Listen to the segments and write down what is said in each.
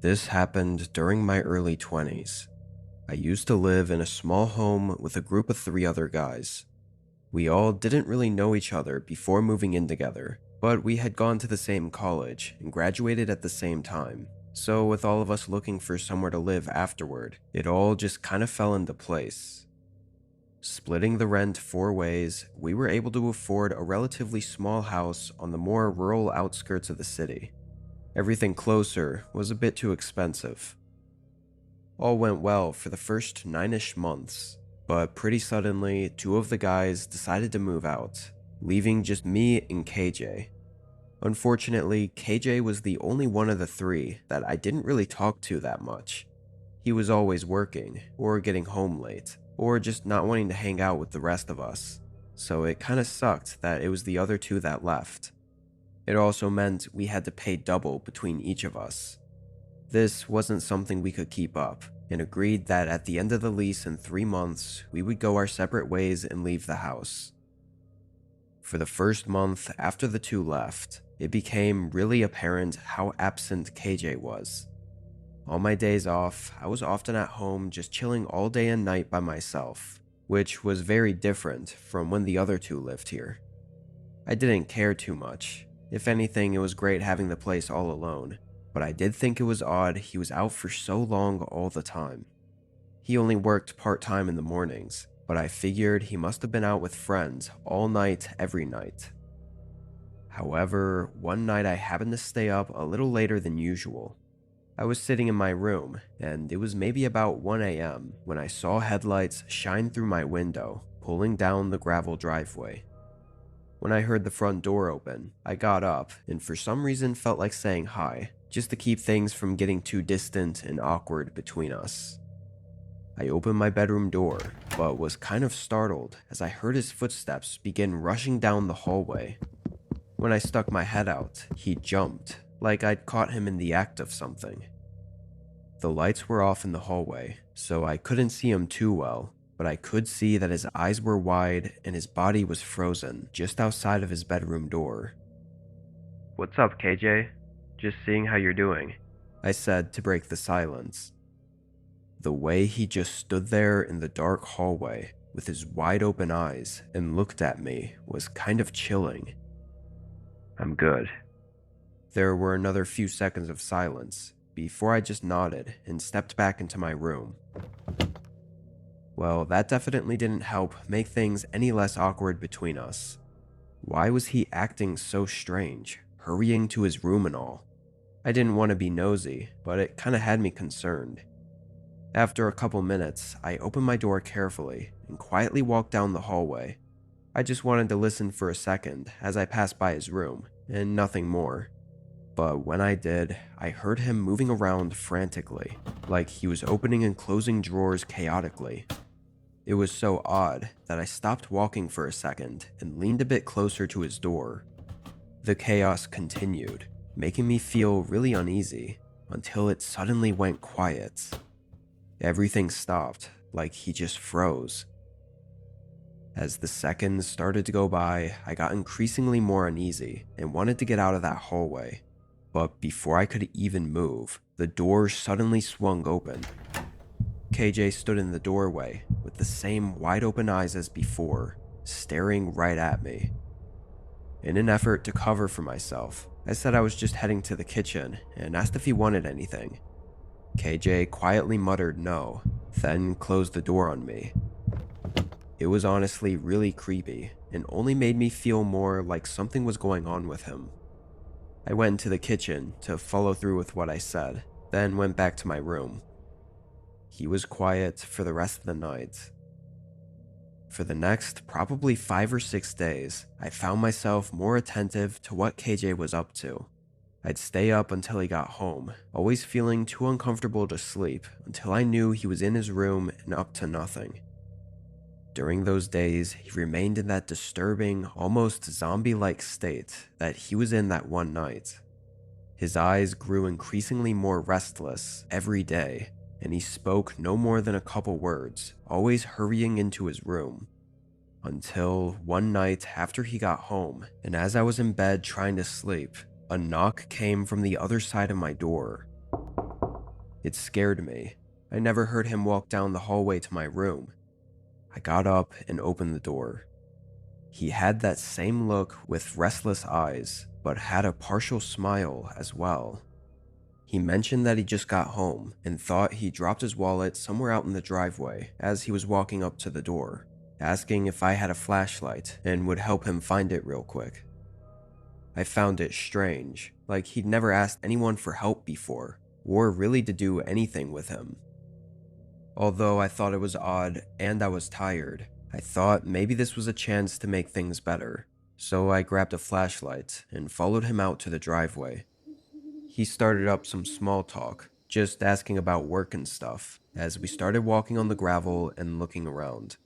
This happened during my early 20s. I used to live in a small home with a group of 3 other guys. We all didn't really know each other before moving in together, but we had gone to the same college and graduated at the same time. So with all of us looking for somewhere to live afterward, it all just kind of fell into place. Splitting the rent 4 ways, we were able to afford a relatively small house on the more rural outskirts of the city. Everything closer was a bit too expensive. All went well for the first 9-ish months, but pretty suddenly, 2 of the guys decided to move out, leaving just me and KJ. Unfortunately, KJ was the only one of the 3 that I didn't really talk to that much. He was always working, or getting home late, or just not wanting to hang out with the rest of us, so it kinda sucked that it was the other 2 that left. It also meant we had to pay double between each of us. This wasn't something we could keep up, and agreed that at the end of the lease in 3 months, we would go our separate ways and leave the house. For the first month after the 2 left, it became really apparent how absent KJ was. On my days off, I was often at home just chilling all day and night by myself, which was very different from when the other 2 lived here. I didn't care too much. If anything, it was great having the place all alone, but I did think it was odd he was out for so long all the time. He only worked part-time in the mornings, but I figured he must have been out with friends all night every night. However, one night I happened to stay up a little later than usual. I was sitting in my room, and it was maybe about 1 a.m. when I saw headlights shine through my window, pulling down the gravel driveway. When I heard the front door open, I got up and for some reason felt like saying hi, just to keep things from getting too distant and awkward between us. I opened my bedroom door, but was kind of startled as I heard his footsteps begin rushing down the hallway. When I stuck my head out, he jumped, like I'd caught him in the act of something. The lights were off in the hallway, so I couldn't see him too well, but I could see that his eyes were wide and his body was frozen just outside of his bedroom door. "What's up, KJ? Just seeing how you're doing," I said to break the silence. The way he just stood there in the dark hallway with his wide open eyes and looked at me was kind of chilling. "I'm good." There were another few seconds of silence before I just nodded and stepped back into my room. Well, that definitely didn't help make things any less awkward between us. Why was he acting so strange, hurrying to his room and all? I didn't want to be nosy, but it kinda had me concerned. After a couple minutes, I opened my door carefully and quietly walked down the hallway. I just wanted to listen for a second as I passed by his room, and nothing more. But when I did, I heard him moving around frantically, like he was opening and closing drawers chaotically. It was so odd that I stopped walking for a second and leaned a bit closer to his door. The chaos continued, making me feel really uneasy, until it suddenly went quiet. Everything stopped, like he just froze. As the seconds started to go by, I got increasingly more uneasy and wanted to get out of that hallway. But before I could even move, the door suddenly swung open. KJ stood in the doorway with the same wide open eyes as before, staring right at me. In an effort to cover for myself, I said I was just heading to the kitchen and asked if he wanted anything. KJ quietly muttered no, then closed the door on me. It was honestly really creepy and only made me feel more like something was going on with him. I went into the kitchen to follow through with what I said, then went back to my room. He was quiet for the rest of the night. For the next probably 5 or 6 days, I found myself more attentive to what KJ was up to. I'd stay up until he got home, always feeling too uncomfortable to sleep until I knew he was in his room and up to nothing. During those days, he remained in that disturbing, almost zombie-like state that he was in that one night. His eyes grew increasingly more restless every day, and he spoke no more than a couple words, always hurrying into his room. Until one night after he got home, and as I was in bed trying to sleep, a knock came from the other side of my door. It scared me. I never heard him walk down the hallway to my room. I got up and opened the door. He had that same look with restless eyes, but had a partial smile as well. He mentioned that he just got home and thought he dropped his wallet somewhere out in the driveway as he was walking up to the door, asking if I had a flashlight and would help him find it real quick. I found it strange, like he'd never asked anyone for help before, or really to do anything with him. Although I thought it was odd and I was tired, I thought maybe this was a chance to make things better, so I grabbed a flashlight and followed him out to the driveway. He started up some small talk, just asking about work and stuff, as we started walking on the gravel and looking around.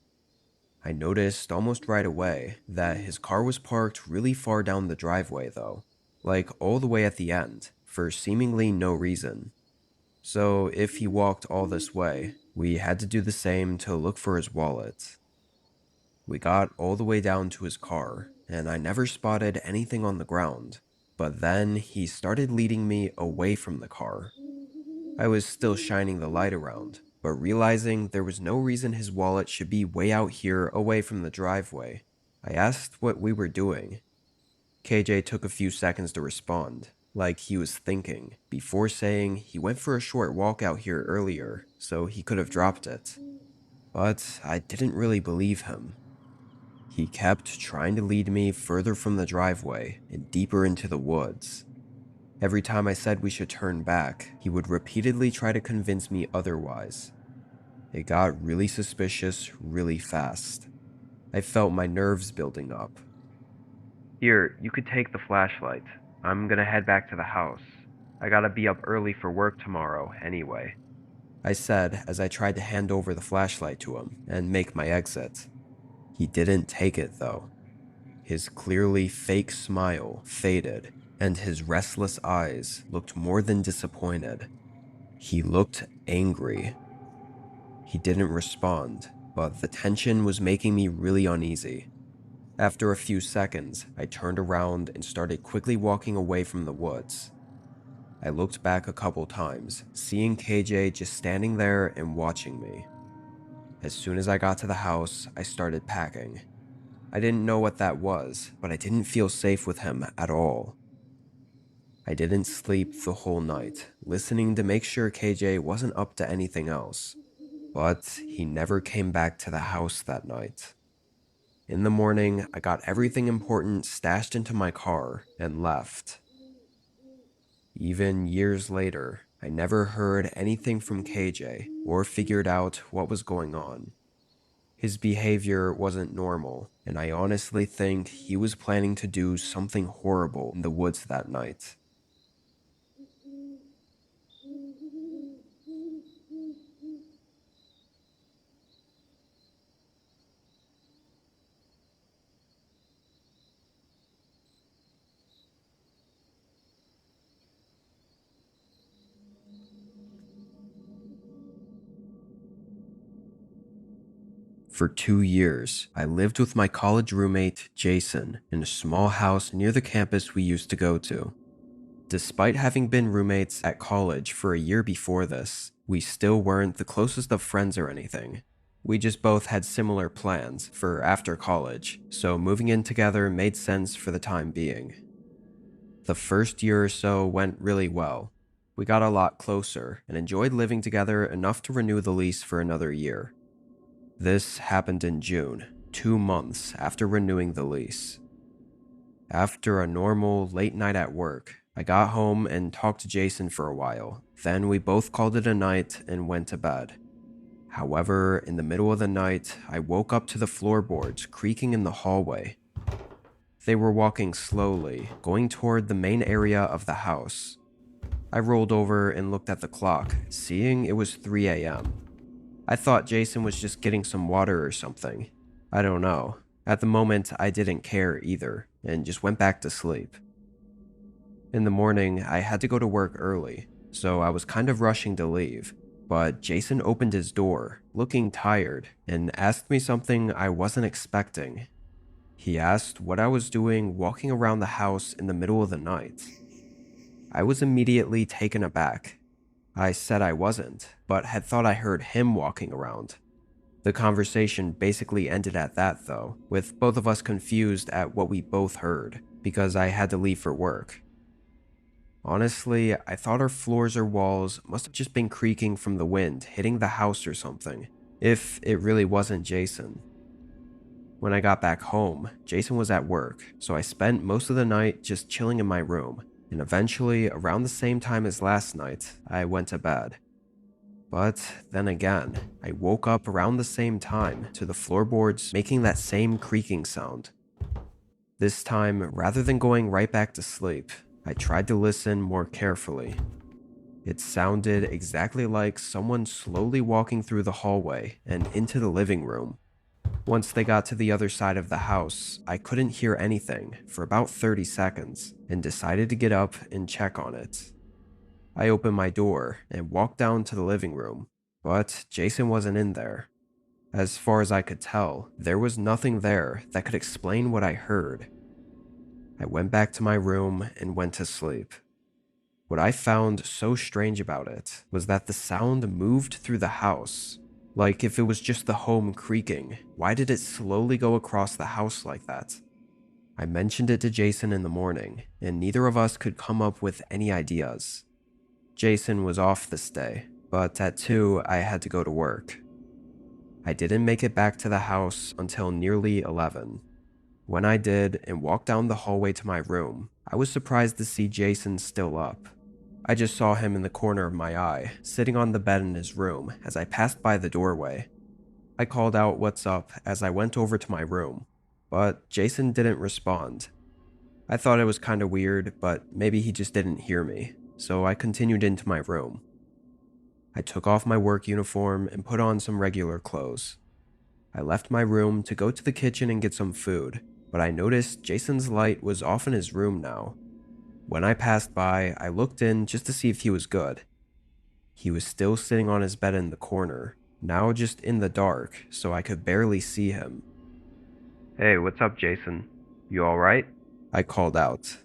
I noticed almost right away that his car was parked really far down the driveway though, like all the way at the end, for seemingly no reason. So if he walked all this way, we had to do the same to look for his wallet. We got all the way down to his car, and I never spotted anything on the ground, but then he started leading me away from the car. I was still shining the light around, but realizing there was no reason his wallet should be way out here away from the driveway, I asked what we were doing. KJ took a few seconds to respond, like he was thinking, before saying he went for a short walk out here earlier, so he could have dropped it. But I didn't really believe him. He kept trying to lead me further from the driveway and deeper into the woods. Every time I said we should turn back, he would repeatedly try to convince me otherwise. It got really suspicious really fast. I felt my nerves building up. Here, you could take the flashlight. I'm gonna head back to the house. I gotta be up early for work tomorrow anyway, I said as I tried to hand over the flashlight to him and make my exit. He didn't take it though. His clearly fake smile faded, and his restless eyes looked more than disappointed. He looked angry. He didn't respond, but the tension was making me really uneasy. After a few seconds, I turned around and started quickly walking away from the woods. I looked back a couple times, seeing KJ just standing there and watching me. As soon as I got to the house, I started packing. I didn't know what that was, but I didn't feel safe with him at all. I didn't sleep the whole night, listening to make sure KJ wasn't up to anything else. But he never came back to the house that night. In the morning, I got everything important stashed into my car and left. Even years later, I never heard anything from KJ or figured out what was going on. His behavior wasn't normal, and I honestly think he was planning to do something horrible in the woods that night. For 2 years, I lived with my college roommate, Jason, in a small house near the campus we used to go to. Despite having been roommates at college for a year before this, we still weren't the closest of friends or anything. We just both had similar plans for after college, so moving in together made sense for the time being. The first year or so went really well. We got a lot closer and enjoyed living together enough to renew the lease for another year. This happened in June, 2 months after renewing the lease. After a normal late night at work, I got home and talked to Jason for a while. Then we both called it a night and went to bed. However, in the middle of the night, I woke up to the floorboards creaking in the hallway. They were walking slowly, going toward the main area of the house. I rolled over and looked at the clock, seeing it was 3 a.m. I thought Jason was just getting some water or something. I don't know. At the moment, I didn't care either, and just went back to sleep. In the morning, I had to go to work early, so I was kind of rushing to leave, but Jason opened his door, looking tired, and asked me something I wasn't expecting. He asked what I was doing walking around the house in the middle of the night. I was immediately taken aback. I said I wasn't, but had thought I heard him walking around. The conversation basically ended at that though, with both of us confused at what we both heard, because I had to leave for work. Honestly, I thought our floors or walls must have just been creaking from the wind hitting the house or something, if it really wasn't Jason. When I got back home, Jason was at work, so I spent most of the night just chilling in my room, and eventually, around the same time as last night, I went to bed. But then again, I woke up around the same time to the floorboards making that same creaking sound. This time, rather than going right back to sleep, I tried to listen more carefully. It sounded exactly like someone slowly walking through the hallway and into the living room. Once they got to the other side of the house, I couldn't hear anything for about 30 seconds and decided to get up and check on it. I opened my door and walked down to the living room, but Jason wasn't in there. As far as I could tell, there was nothing there that could explain what I heard. I went back to my room and went to sleep. What I found so strange about it was that the sound moved through the house. Like if it was just the home creaking, why did it slowly go across the house like that? I mentioned it to Jason in the morning, and neither of us could come up with any ideas. Jason was off this day, but at 2 I had to go to work. I didn't make it back to the house until nearly 11. When I did and walked down the hallway to my room, I was surprised to see Jason still up. I just saw him in the corner of my eye, sitting on the bed in his room as I passed by the doorway. I called out "What's up" as I went over to my room, but Jason didn't respond. I thought it was kinda weird, but maybe he just didn't hear me, so I continued into my room. I took off my work uniform and put on some regular clothes. I left my room to go to the kitchen and get some food, but I noticed Jason's light was off in his room now. When I passed by, I looked in just to see if he was good. He was still sitting on his bed in the corner, now just in the dark, so I could barely see him. "Hey, what's up, Jason? You alright?" I called out.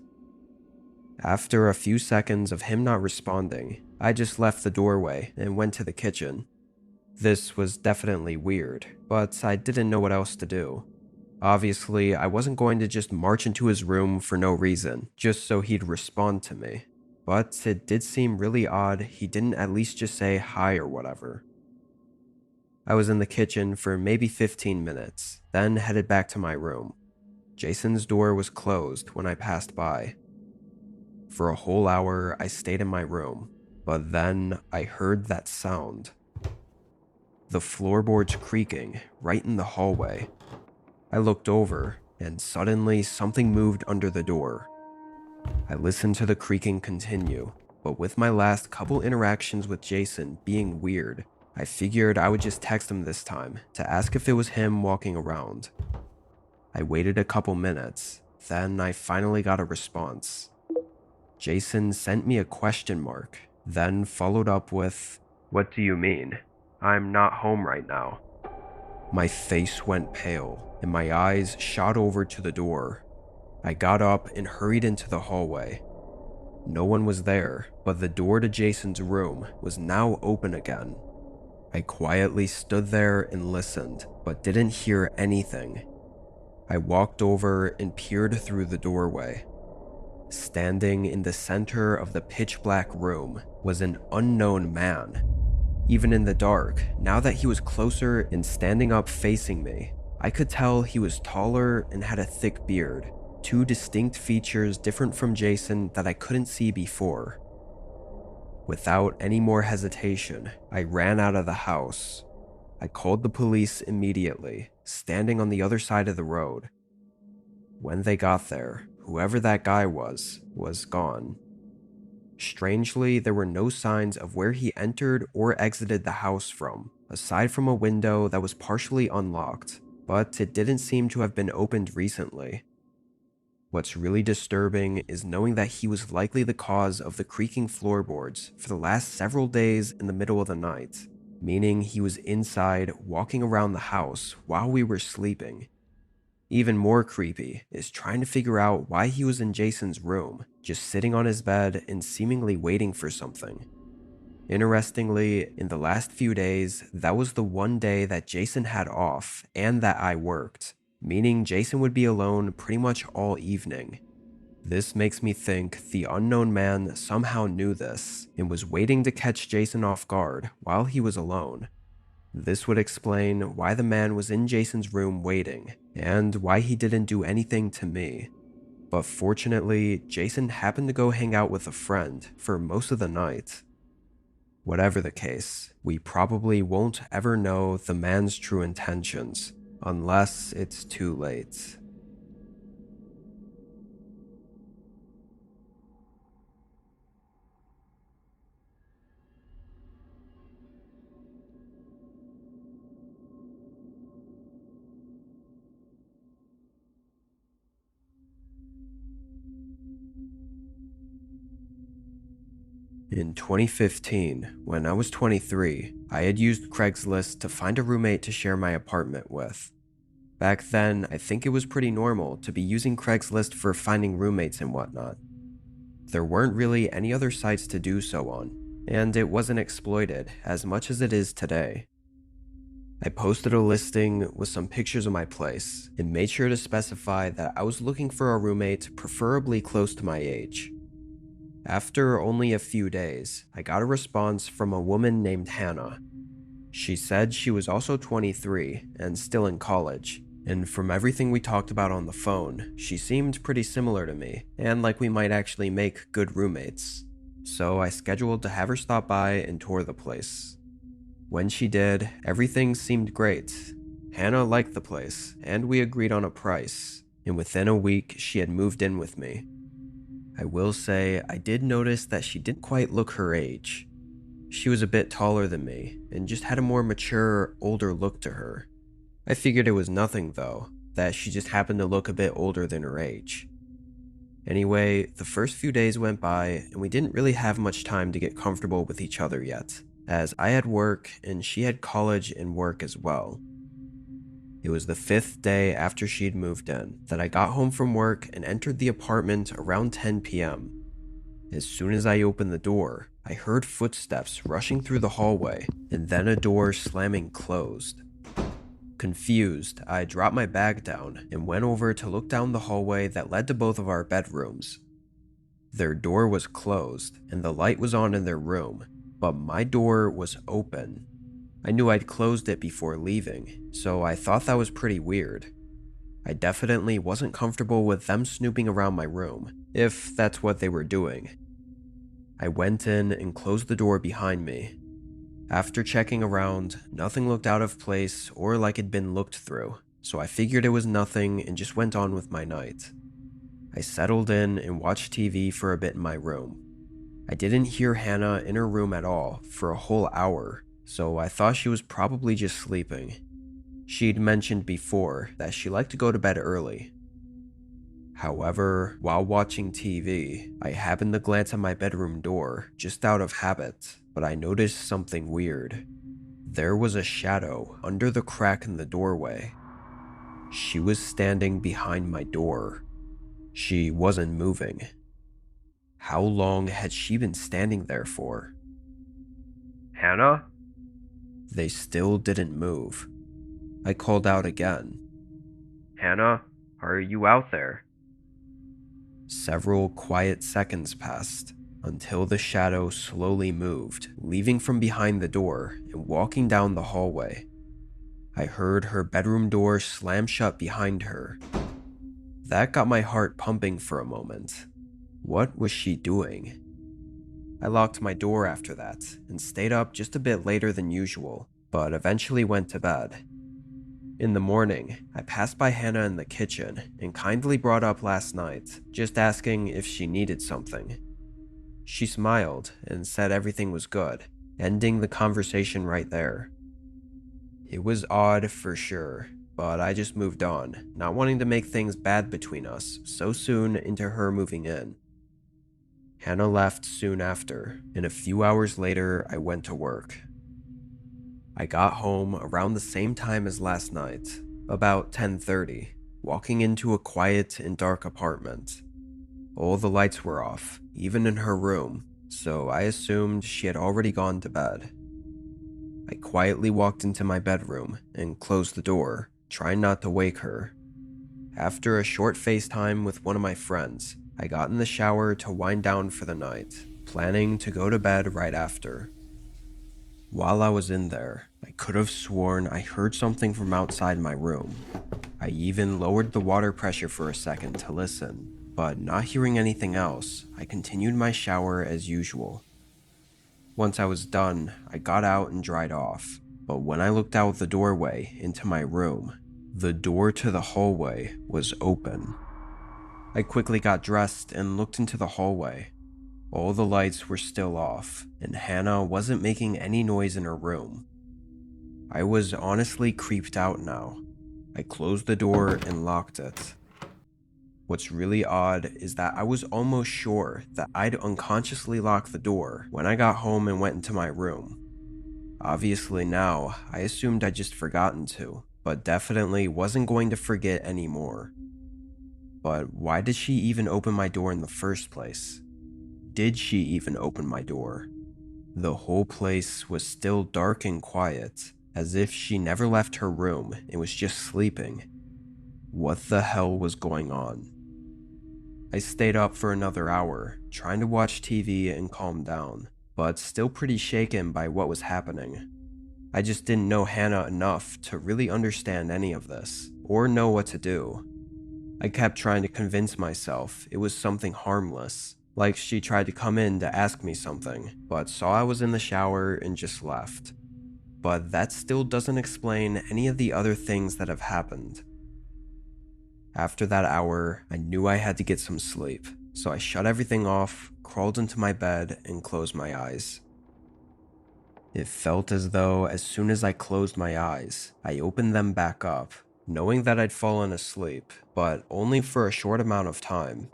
After a few seconds of him not responding, I just left the doorway and went to the kitchen. This was definitely weird, but I didn't know what else to do. Obviously, I wasn't going to just march into his room for no reason, just so he'd respond to me. But it did seem really odd he didn't at least just say hi or whatever. I was in the kitchen for maybe 15 minutes, then headed back to my room. Jason's door was closed when I passed by. For a whole hour, I stayed in my room, but then I heard that sound. The floorboards creaking right in the hallway. I looked over, and suddenly something moved under the door. I listened to the creaking continue, but with my last couple interactions with Jason being weird, I figured I would just text him this time to ask if it was him walking around. I waited a couple minutes, then I finally got a response. Jason sent me a question mark, then followed up with, "What do you mean? I'm not home right now." My face went pale, and my eyes shot over to the door. I got up and hurried into the hallway. No one was there, but the door to Jason's room was now open again. I quietly stood there and listened, but didn't hear anything. I walked over and peered through the doorway. Standing in the center of the pitch-black room was an unknown man. Even in the dark, now that he was closer and standing up facing me, I could tell he was taller and had a thick beard, two distinct features different from Jason that I couldn't see before. Without any more hesitation, I ran out of the house. I called the police immediately, standing on the other side of the road. When they got there, whoever that guy was gone. Strangely, there were no signs of where he entered or exited the house from, aside from a window that was partially unlocked, but it didn't seem to have been opened recently. What's really disturbing is knowing that he was likely the cause of the creaking floorboards for the last several days in the middle of the night, meaning he was inside walking around the house while we were sleeping. Even more creepy is trying to figure out why he was in Jason's room, just sitting on his bed and seemingly waiting for something. Interestingly, in the last few days, that was the one day that Jason had off and that I worked, meaning Jason would be alone pretty much all evening. This makes me think the unknown man somehow knew this and was waiting to catch Jason off guard while he was alone. This would explain why the man was in Jason's room waiting, and why he didn't do anything to me. But fortunately, Jason happened to go hang out with a friend for most of the night. Whatever the case, we probably won't ever know the man's true intentions, unless it's too late. In 2015, when I was 23, I had used Craigslist to find a roommate to share my apartment with. Back then, I think it was pretty normal to be using Craigslist for finding roommates and whatnot. There weren't really any other sites to do so on, and it wasn't exploited as much as it is today. I posted a listing with some pictures of my place and made sure to specify that I was looking for a roommate preferably close to my age. After only a few days, I got a response from a woman named Hannah. She said she was also 23 and still in college, and from everything we talked about on the phone, she seemed pretty similar to me and like we might actually make good roommates. So I scheduled to have her stop by and tour the place. When she did, everything seemed great. Hannah liked the place, and we agreed on a price, and within a week she had moved in with me. I will say, I did notice that she didn't quite look her age. She was a bit taller than me, and just had a more mature, older look to her. I figured it was nothing though, that she just happened to look a bit older than her age. Anyway, the first few days went by, and we didn't really have much time to get comfortable with each other yet, as I had work and she had college and work as well. It was the 5th day after she'd moved in that I got home from work and entered the apartment around 10 p.m. As soon as I opened the door, I heard footsteps rushing through the hallway and then a door slamming closed. Confused, I dropped my bag down and went over to look down the hallway that led to both of our bedrooms. Their door was closed and the light was on in their room, but my door was open. I knew I'd closed it before leaving, so I thought that was pretty weird. I definitely wasn't comfortable with them snooping around my room, if that's what they were doing. I went in and closed the door behind me. After checking around, nothing looked out of place or like it'd been looked through, so I figured it was nothing and just went on with my night. I settled in and watched TV for a bit in my room. I didn't hear Hannah in her room at all for a whole hour, so I thought she was probably just sleeping. She'd mentioned before that she liked to go to bed early. However, while watching TV, I happened to glance at my bedroom door, just out of habit, but I noticed something weird. There was a shadow under the crack in the doorway. She was standing behind my door. She wasn't moving. How long had she been standing there for? Hannah? They still didn't move. I called out again. Hannah, are you out there? Several quiet seconds passed until the shadow slowly moved, leaving from behind the door and walking down the hallway. I heard her bedroom door slam shut behind her. That got my heart pumping for a moment. What was she doing? I locked my door after that and stayed up just a bit later than usual, but eventually went to bed. In the morning, I passed by Hannah in the kitchen and kindly brought up last night, just asking if she needed something. She smiled and said everything was good, ending the conversation right there. It was odd for sure, but I just moved on, not wanting to make things bad between us so soon into her moving in. Hannah left soon after, and a few hours later I went to work. I got home around the same time as last night, about 10:30, walking into a quiet and dark apartment. All the lights were off, even in her room, so I assumed she had already gone to bed. I quietly walked into my bedroom and closed the door, trying not to wake her. After a short FaceTime with one of my friends, I got in the shower to wind down for the night, planning to go to bed right after. While I was in there, I could have sworn I heard something from outside my room. I even lowered the water pressure for a second to listen, but not hearing anything else, I continued my shower as usual. Once I was done, I got out and dried off, but when I looked out the doorway into my room, the door to the hallway was open. I quickly got dressed and looked into the hallway. All the lights were still off, and Hannah wasn't making any noise in her room. I was honestly creeped out now. I closed the door and locked it. What's really odd is that I was almost sure that I'd unconsciously locked the door when I got home and went into my room. Obviously now, I assumed I'd just forgotten to, but definitely wasn't going to forget anymore. But why did she even open my door in the first place? Did she even open my door? The whole place was still dark and quiet, as if she never left her room and was just sleeping. What the hell was going on? I stayed up for another hour, trying to watch TV and calm down, but still pretty shaken by what was happening. I just didn't know Hannah enough to really understand any of this, or know what to do. I kept trying to convince myself it was something harmless, like she tried to come in to ask me something, but saw I was in the shower and just left. But that still doesn't explain any of the other things that have happened. After that hour, I knew I had to get some sleep, so I shut everything off, crawled into my bed, and closed my eyes. It felt as though as soon as I closed my eyes, I opened them back up, knowing that I'd fallen asleep, but only for a short amount of time.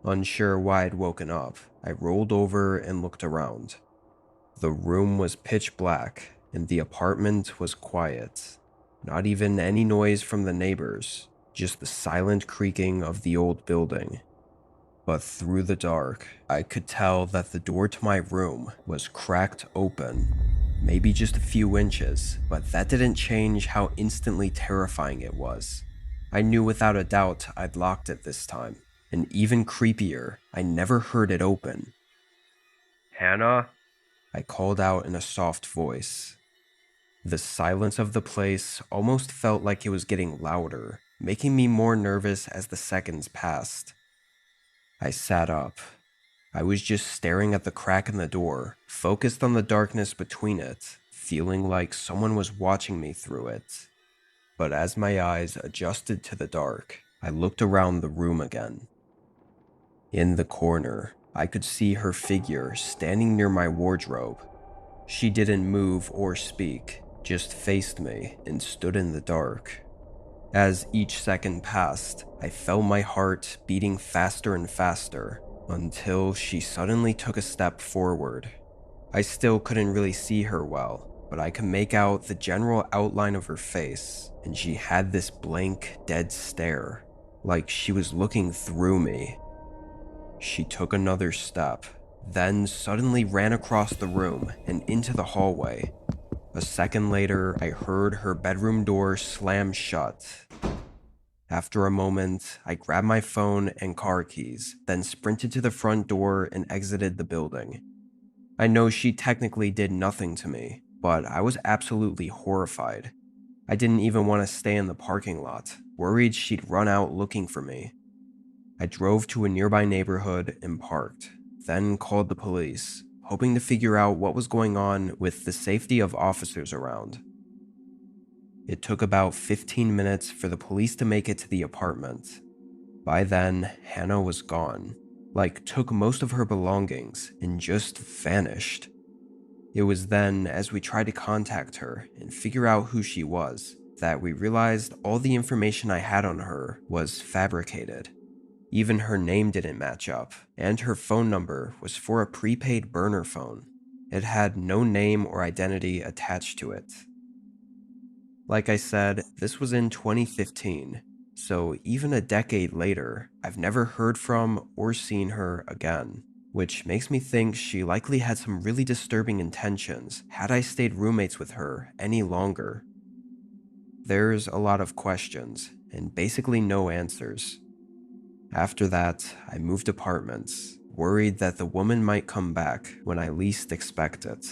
Unsure why I'd woken up, I rolled over and looked around. The room was pitch black, and the apartment was quiet. Not even any noise from the neighbors, just the silent creaking of the old building. But through the dark, I could tell that the door to my room was cracked open. Maybe just a few inches, but that didn't change how instantly terrifying it was. I knew without a doubt I'd locked it this time. And even creepier, I never heard it open. "Hannah?" I called out in a soft voice. The silence of the place almost felt like it was getting louder, making me more nervous as the seconds passed. I sat up. I was just staring at the crack in the door, focused on the darkness between it, feeling like someone was watching me through it. But as my eyes adjusted to the dark, I looked around the room again. In the corner, I could see her figure standing near my wardrobe. She didn't move or speak, just faced me and stood in the dark. As each second passed, I felt my heart beating faster and faster until she suddenly took a step forward. I still couldn't really see her well, but I could make out the general outline of her face, and she had this blank, dead stare, like she was looking through me. She took another step, then suddenly ran across the room and into the hallway. A second later, I heard her bedroom door slam shut. After a moment, I grabbed my phone and car keys, then sprinted to the front door and exited the building. I know she technically did nothing to me, but I was absolutely horrified. I didn't even want to stay in the parking lot, worried she'd run out looking for me. I drove to a nearby neighborhood and parked, then called the police, hoping to figure out what was going on with the safety of officers around. It took about 15 minutes for the police to make it to the apartment. By then, Hannah was gone, took most of her belongings and just vanished. It was then, as we tried to contact her and figure out who she was, that we realized all the information I had on her was fabricated. Even her name didn't match up, and her phone number was for a prepaid burner phone. It had no name or identity attached to it. Like I said, this was in 2015, so even a decade later, I've never heard from or seen her again. which makes me think she likely had some really disturbing intentions had I stayed roommates with her any longer. There's a lot of questions, and basically no answers. After that, I moved apartments, worried that the woman might come back when I least expect it.